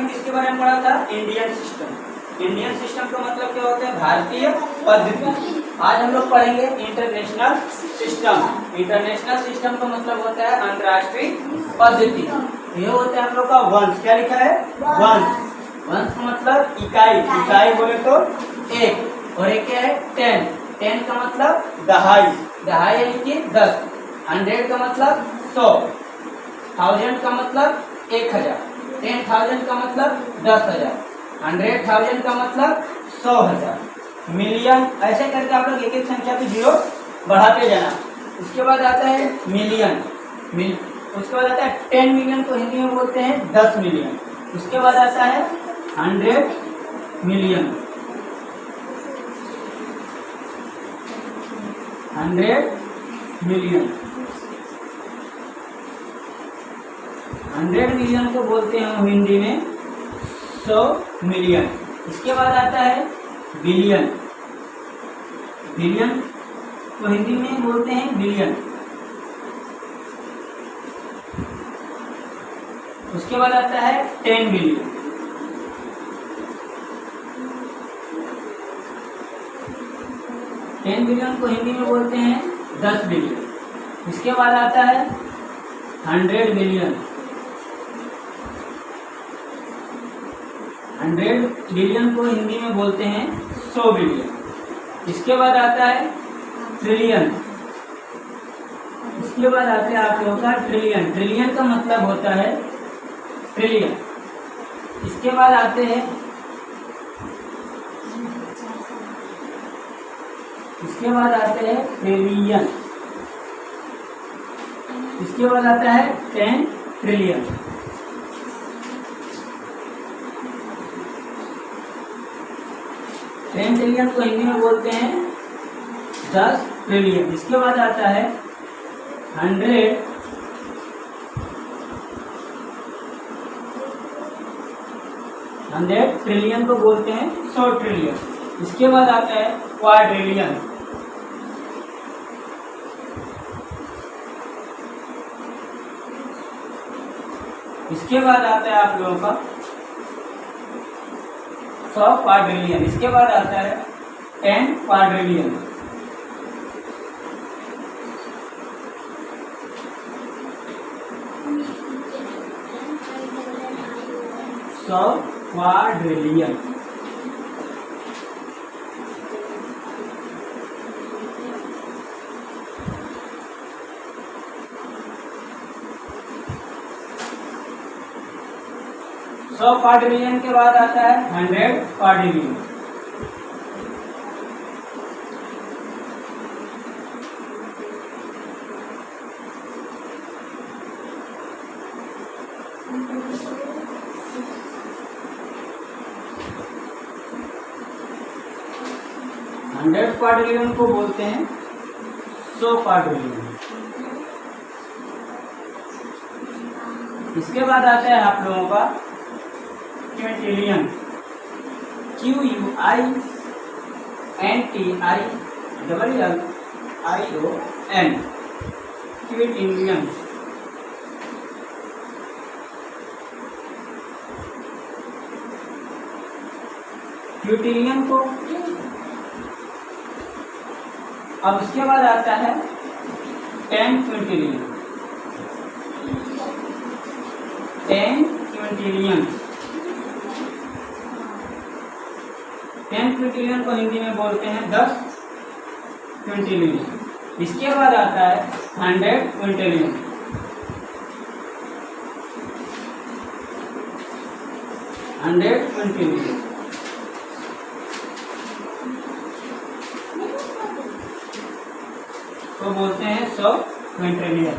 किसके बारे में पढ़ा था? Indian system. इंडियन सिस्टम का मतलब क्या होता है? भारतीय पद्धति। आज हम लोग पढ़ेंगे इंटरनेशनल सिस्टम। इंटरनेशनल सिस्टम का मतलब होता है अंतर्राष्ट्रीय पद्धति। ये होता है हम लोग का वंश। क्या लिखा है? वंश। वंश का मतलब इकाई। इकाई बोले तो एक, और एक क्या है? 10। 10 का मतलब दहाई। दहाई यानी कि 10। 100 का मतलब 100। 1000 का मतलब 1000। 10,000 का मतलब 10,000। 100,000 का मतलब 100,000। मिलियन, ऐसे करके आप लोग एक एक संख्या पे जीरो बढ़ाते जाना। उसके बाद आता है मिलियन। उसके बाद आता है 10 मिलियन को हिंदी में बोलते हैं 10 मिलियन। उसके बाद आता है 100 मिलियन। 100 मिलियन। 100 मिलियन को बोलते हैं हिंदी में 100 मिलियन। इसके बाद आता है बिलियन। बिलियन को हिंदी में बोलते हैं बिलियन। उसके बाद आता है 10 बिलियन। 10 बिलियन को हिंदी में बोलते हैं 10 बिलियन। इसके बाद आता है 100 बिलियन। 100 बिलियन को हिंदी में बोलते हैं 100 बिलियन। इसके बाद आता है ट्रिलियन। इसके बाद आते हैं आप लोगों का ट्रिलियन। ट्रिलियन का मतलब होता है ट्रिलियन। इसके बाद आते हैं ट्रिलियन। इसके बाद आता है 10 ट्रिलियन। 10 ट्रिलियन को हिंदी में बोलते हैं 10 ट्रिलियन। इसके बाद आता है 100 ट्रिलियन को बोलते हैं 100 ट्रिलियन। इसके बाद आता है क्वाड्रिलियन। इसके बाद आता है आप लोगों का 100 क्वाड्रिलियन। इसके बाद आता है 10 क्वाड्रिलियन। क्वाड्रिलियन। क्वाड्रिलियन के बाद आता है 100 क्वाड्रिलियन। क्वाड्रिलियन को बोलते हैं 100 क्वाड्रिलियन। इसके बाद आता है आप लोगों का क्विंटिलियन। QUINTILLION। क्विंटिलियन। क्विंटिलियन को अब उसके बाद आता है 10 क्विंटिलियन। 10 क्विंटिलियन। 10 क्विंटिलियन को हिंदी में बोलते हैं 10 क्विंटिलियन। इसके बाद आता है 100 क्विंटिलियन। 100 क्विंटिलियन को बोलते हैं 100 क्विंटिलियन।